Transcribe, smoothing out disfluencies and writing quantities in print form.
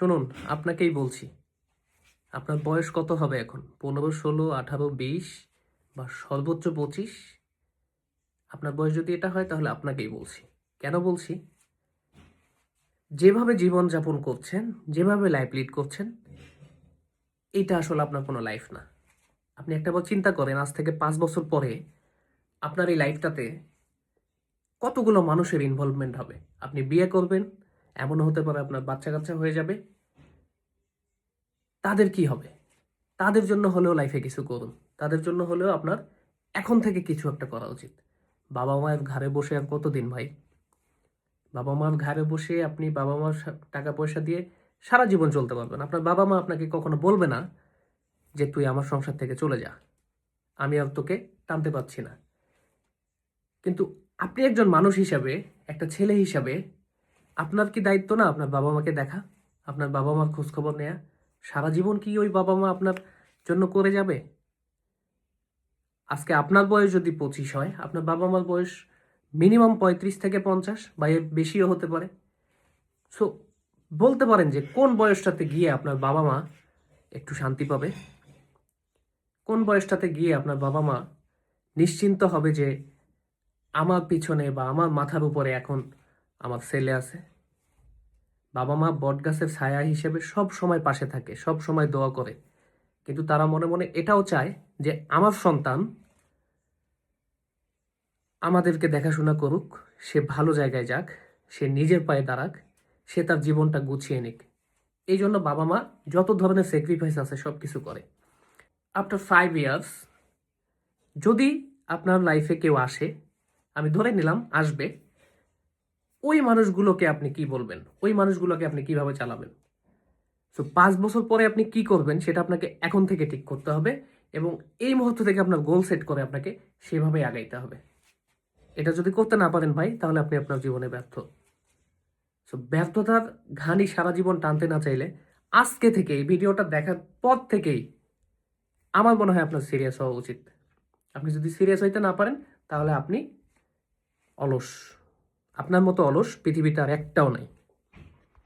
শুনুন, আপনাকেই বলছি। আপনার বয়স কত হবে এখন? 15, 16, 18, 20 বা সর্বোচ্চ 25? আপনার বয়স যদি এটা হয় তাহলে আপনাকেই বলছি। কেন বলছি? যেভাবে জীবনযাপন করছেন, যেভাবে লাইফ লিড করছেন, এইটা আসলে আপনার কোনো লাইফ না। আপনি একটাবার চিন্তা করেন, আজ থেকে 5 বছর পরে আপনার এই লাইফটাতে কতগুলো মানুষের ইনভলভমেন্ট হবে। আপনি বিয়ে করবেন, এমনও হতে পারে আপনার বাচ্চা-কাচ্চা হয়ে যাবে। তাদের কি হবে? তাদের জন্য হলেও লাইফে কিছু করুন। তাদের জন্য হলেও আপনার এখন থেকে কিছু একটা করা উচিত। বাবা-মায়ের ঘাড়ে বসে আর কতদিন ভাই? বাবা-মার ঘাড়ে বসে আপনি বাবা-মার টাকা-পয়সা দিয়ে সারা জীবন চলতে পারবেন। আপনার বাবা-মা আপনাকে কখনো বলবে না যে, "তুই আমার সংসার থেকে চলে যা। আমি আর তোকে টানতে পারছি না।" কিন্তু আপনি একজন মানুষ হিসাবে, একটা ছেলে হিসাবে আপনার কি দায়িত্ব না আপনার বাবা-মাকে দেখা? আপনার বাবা-মার খোঁজখবর নেয়া? সারা জীবন কি ওই বাবা-মা আপনার জন্য করে যাবে? আজকে আপনার বয়স যদি 25 হয়, আপনার বাবা-মার বয়স মিনিমাম 35 থেকে 50 বা এর বেশিও হতে পারে। সো বলতে পারেন যে কোন বয়সটাতে গিয়ে আপনার বাবা-মা একটু শান্তি পাবে? কোন বয়সটাতে গিয়ে আপনার বাবা-মা নিশ্চিন্ত হবে যে আমার পিছনে বা আমার মাথার উপরে এখন আমার ছেলে আছে? বাবা-মা বটগাছের ছায়া হিসেবে সব সময় পাশে থাকে, সব সময় দোয়া করে। কিন্তু তারা মনে, মনে এটাও চায় যে আমার সন্তান আমাদেরকে দেখাশোনা করুক, সে ভালো জায়গায় যাক, সে নিজের পায়ে দাঁড়াক, সে তার জীবনটা গুছিয়ে নিক। এই জন্য বাবা-মা যত ধরনের স্যাক্রিফাইস আছে সব কিছু করে। আফটার 5 ইয়ার্স যদি আপনার লাইফে কেউ আসে, আমি ধরে নিলাম আসবে, ওই মানুষগুলোকে আপনি কি বলবেন? ওই মানুষগুলোকে আপনি কিভাবে চালাবেন? সো 5 বছর পরে আপনি কি করবেন সেটা আপনাকে এখন থেকে ঠিক করতে হবে এবং এই মুহূর্ত থেকে আপনার গোল সেট করে আপনাকে সেভাবেই আগাইতে হবে। এটা যদি করতে না পারেন ভাই, তাহলে আপনি আপনার জীবনে ব্যর্থ। সো ব্যর্থতার ঘানি সারা জীবন টানতে না চাইলে আজকে থেকে এই ভিডিওটা দেখার পর থেকেই আমার মনে হয় আপনার সিরিয়াস হওয়া উচিত। আপনি যদি সিরিয়াস হইতে না পারেন তাহলে আপনি অলস। আপনার মতো অলস পৃথিবীতে আর একটাও নাই।